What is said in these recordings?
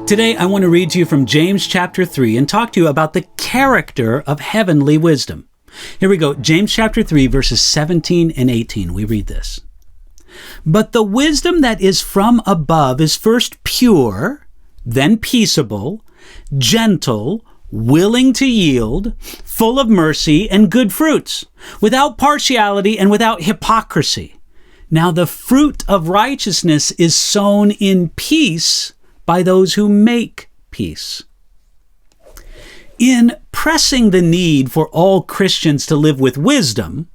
Today, I want to read to you from James chapter 3 and talk to you about the character of heavenly wisdom. Here we go. James chapter 3, verses 17 and 18. We read this. But the wisdom that is from above is first pure, then peaceable, gentle, willing to yield, full of mercy and good fruits, without partiality and without hypocrisy. Now the fruit of righteousness is sown in peace by those who make peace. In pressing the need for all Christians to live with wisdom,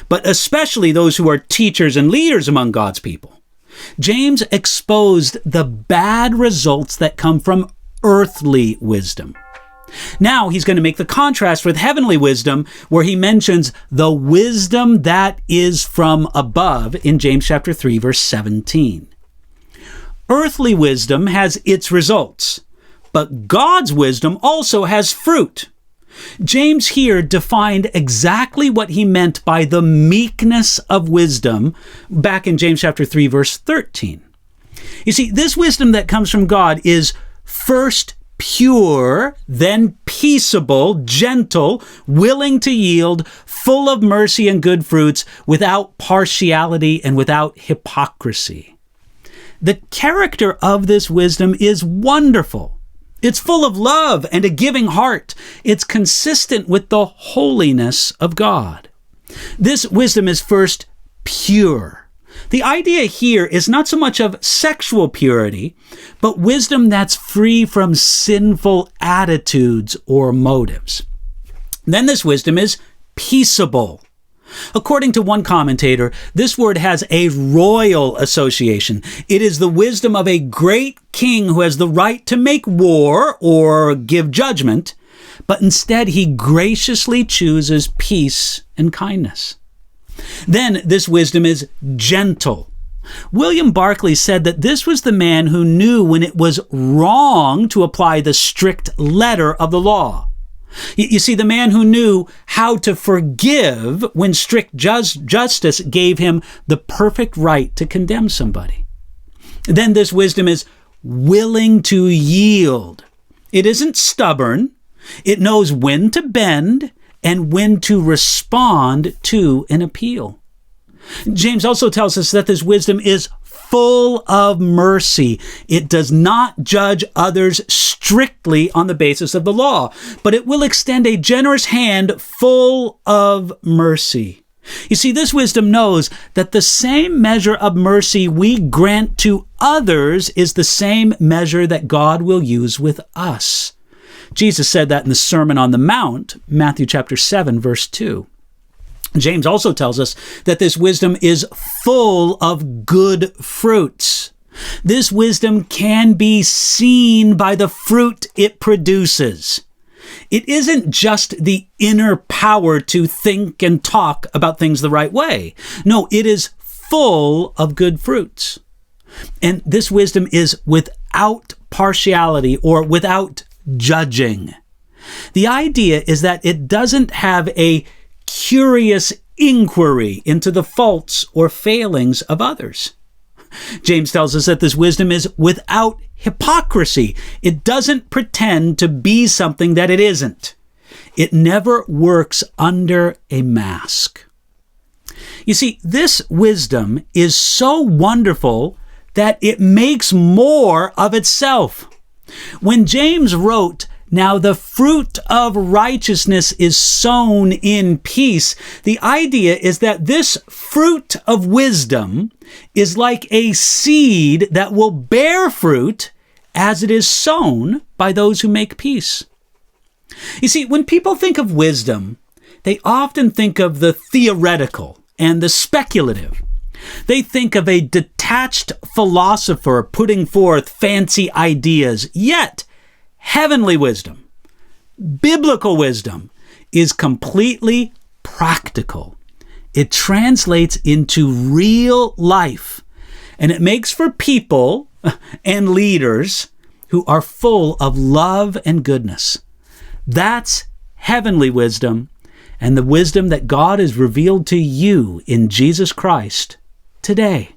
but especially those who are teachers and leaders among God's people, James exposed the bad results that come from earthly wisdom. Now he's going to make the contrast with heavenly wisdom, where he mentions the wisdom that is from above in James chapter 3, verse 17. Earthly wisdom has its results, but God's wisdom also has fruit. James here defined exactly what he meant by the meekness of wisdom back in James chapter 3, verse 13. You see, this wisdom that comes from God is first pure, then peaceable, gentle, willing to yield, full of mercy and good fruits, without partiality and without hypocrisy. The character of this wisdom is wonderful. It's full of love and a giving heart. It's consistent with the holiness of God. This wisdom is first pure. The idea here is not so much of sexual purity, but wisdom that's free from sinful attitudes or motives. Then this wisdom is peaceable. According to one commentator, this word has a royal association. It is the wisdom of a great king who has the right to make war or give judgment, but instead he graciously chooses peace and kindness. Then this wisdom is gentle. William Barclay said that this was the man who knew when it was wrong to apply the strict letter of the law. You see, the man who knew how to forgive when strict justice gave him the perfect right to condemn somebody. Then this wisdom is willing to yield. It isn't stubborn. It knows when to bend and when to respond to an appeal. James also tells us that this wisdom is full of mercy. It does not judge others strictly on the basis of the law, but it will extend a generous hand full of mercy. You see, this wisdom knows that the same measure of mercy we grant to others is the same measure that God will use with us. Jesus said that in the Sermon on the Mount, Matthew chapter 7, verse 2. James also tells us that this wisdom is full of good fruits. This wisdom can be seen by the fruit it produces. It isn't just the inner power to think and talk about things the right way. No, it is full of good fruits. And this wisdom is without partiality or without judging. The idea is that it doesn't have a curious inquiry into the faults or failings of others. James tells us that this wisdom is without hypocrisy. It doesn't pretend to be something that it isn't. It never works under a mask. You see, this wisdom is so wonderful that it makes more of itself. When James wrote, "Now the fruit of righteousness is sown in peace," the idea is that this fruit of wisdom is like a seed that will bear fruit as it is sown by those who make peace. You see, when people think of wisdom, they often think of the theoretical and the speculative. They think of a detached philosopher putting forth fancy ideas, yet heavenly wisdom, biblical wisdom, is completely practical. It translates into real life, and it makes for people and leaders who are full of love and goodness. That's heavenly wisdom, and the wisdom that God has revealed to you in Jesus Christ today.